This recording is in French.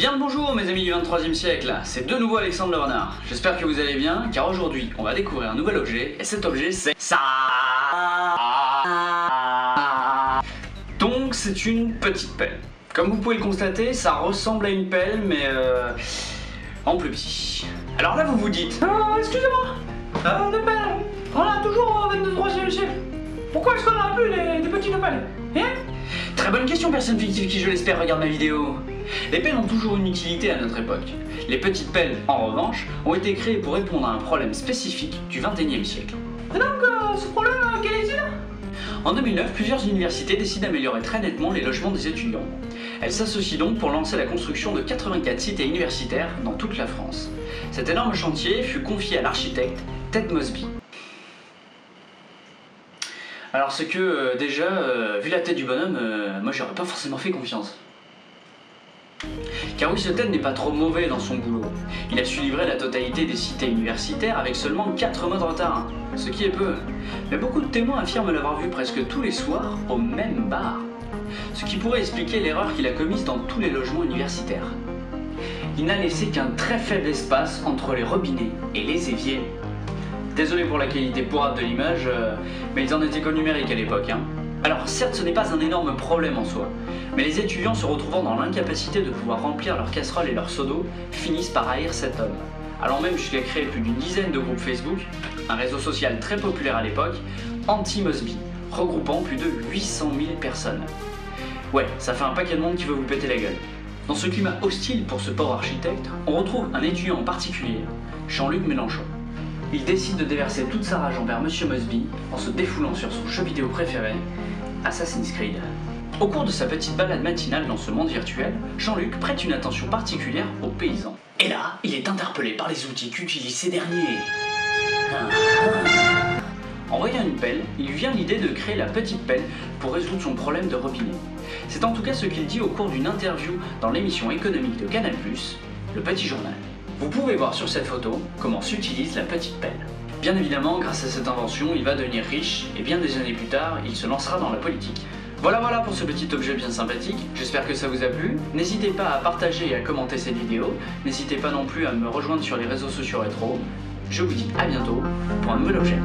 Bien le bonjour mes amis du 23e siècle, c'est de nouveau Alexandre Le Renard. J'espère que vous allez bien, car aujourd'hui on va découvrir un nouvel objet, et cet objet c'est ça. Donc c'est une petite pelle. Comme vous pouvez le constater, ça ressemble à une pelle, mais en plus petit. Alors là vous vous dites, excusez-moi, des pelles, on a toujours au 23e siècle. Pourquoi est-ce qu'on a plus des petites pelles, hein? Très bonne question, personne fictive qui, je l'espère, regarde ma vidéo. Les pelles ont toujours une utilité à notre époque. Les petites pelles, en revanche, ont été créées pour répondre à un problème spécifique du 21e siècle. Et donc, ce problème, quel est-il? En 2009, plusieurs universités décident d'améliorer très nettement les logements des étudiants. Elles s'associent donc pour lancer la construction de 84 cités universitaires dans toute la France. Cet énorme chantier fut confié à l'architecte Ted Mosby. Alors c'est que déjà, vu la tête du bonhomme, moi j'aurais pas forcément fait confiance. Car oui, ce Ted n'est pas trop mauvais dans son boulot. Il a su livrer la totalité des cités universitaires avec seulement 4 mois de retard, ce qui est peu. Mais beaucoup de témoins affirment l'avoir vu presque tous les soirs au même bar. Ce qui pourrait expliquer l'erreur qu'il a commise dans tous les logements universitaires. Il n'a laissé qu'un très faible espace entre les robinets et les éviers. Désolé pour la qualité pourrave de l'image, mais ils en étaient qu'au numérique à l'époque. Alors certes, ce n'est pas un énorme problème en soi, mais les étudiants se retrouvant dans l'incapacité de pouvoir remplir leurs casseroles et leurs seaux d'eau finissent par haïr cet homme, allant même jusqu'à créer plus d'une dizaine de groupes Facebook, un réseau social très populaire à l'époque, anti-Mosby, regroupant plus de 800 000 personnes. Ouais, ça fait un paquet de monde qui veut vous péter la gueule. Dans ce climat hostile pour ce pauvre architecte, on retrouve un étudiant en particulier, Jean-Luc Mélenchon. Il décide de déverser toute sa rage envers Monsieur Mosby en se défoulant sur son jeu vidéo préféré, Assassin's Creed. Au cours de sa petite balade matinale dans ce monde virtuel, Jean-Luc prête une attention particulière aux paysans. Et là, il est interpellé par les outils qu'utilisent ces derniers. En voyant une pelle, il lui vient l'idée de créer la petite pelle pour résoudre son problème de robinet. C'est en tout cas ce qu'il dit au cours d'une interview dans l'émission économique de Canal+, Le Petit Journal. Vous pouvez voir sur cette photo comment s'utilise la petite pelle. Bien évidemment, grâce à cette invention, il va devenir riche et bien des années plus tard, il se lancera dans la politique. Voilà pour ce petit objet bien sympathique, j'espère que ça vous a plu. N'hésitez pas à partager et à commenter cette vidéo, n'hésitez pas non plus à me rejoindre sur les réseaux sociaux rétro. Je vous dis à bientôt pour un nouvel objet.